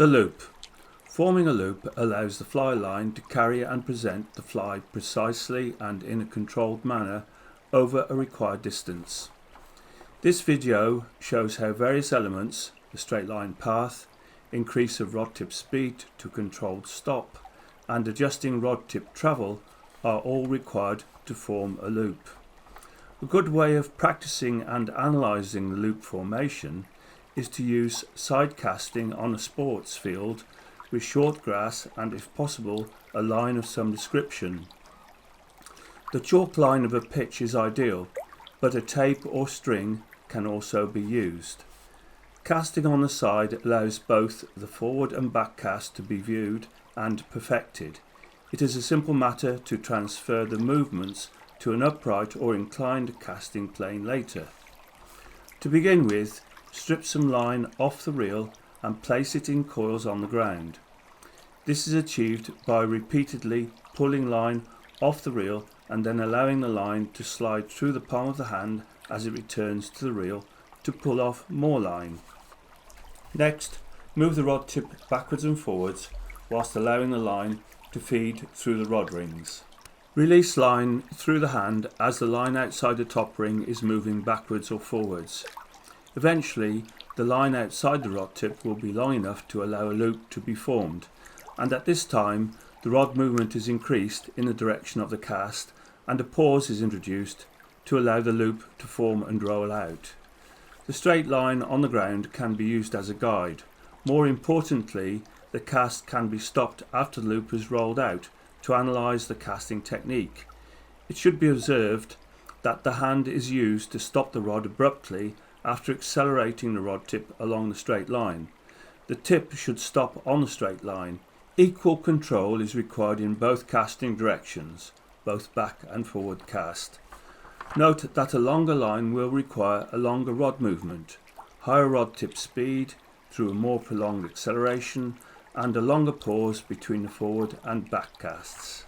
The loop. Forming a loop allows the fly line to carry and present the fly precisely and in a controlled manner over a required distance. This video shows how various elements, the straight line path, increase of rod tip speed to controlled stop, and adjusting rod tip travel are all required to form a loop. A good way of practicing and analysing the loop formation is to use side casting on a sports field with short grass and, if possible, a line of some description. The chalk line of a pitch is ideal, but a tape or string can also be used. Casting on the side allows both the forward and back cast to be viewed and perfected. It is a simple matter to transfer the movements to an upright or inclined casting plane later. To begin with, strip some line off the reel and place it in coils on the ground. This is achieved by repeatedly pulling line off the reel and then allowing the line to slide through the palm of the hand as it returns to the reel to pull off more line. Next, move the rod tip backwards and forwards whilst allowing the line to feed through the rod rings. Release line through the hand as the line outside the top ring is moving backwards or forwards. Eventually, the line outside the rod tip will be long enough to allow a loop to be formed, and at this time the rod movement is increased in the direction of the cast and a pause is introduced to allow the loop to form and roll out. The straight line on the ground can be used as a guide. More importantly, the cast can be stopped after the loop is rolled out to analyse the casting technique. It should be observed that the hand is used to stop the rod abruptly after accelerating the rod tip along the straight line. The tip should stop on the straight line. Equal control is required in both casting directions, both back and forward cast. Note that a longer line will require a longer rod movement, higher rod tip speed through a more prolonged acceleration, and a longer pause between the forward and back casts.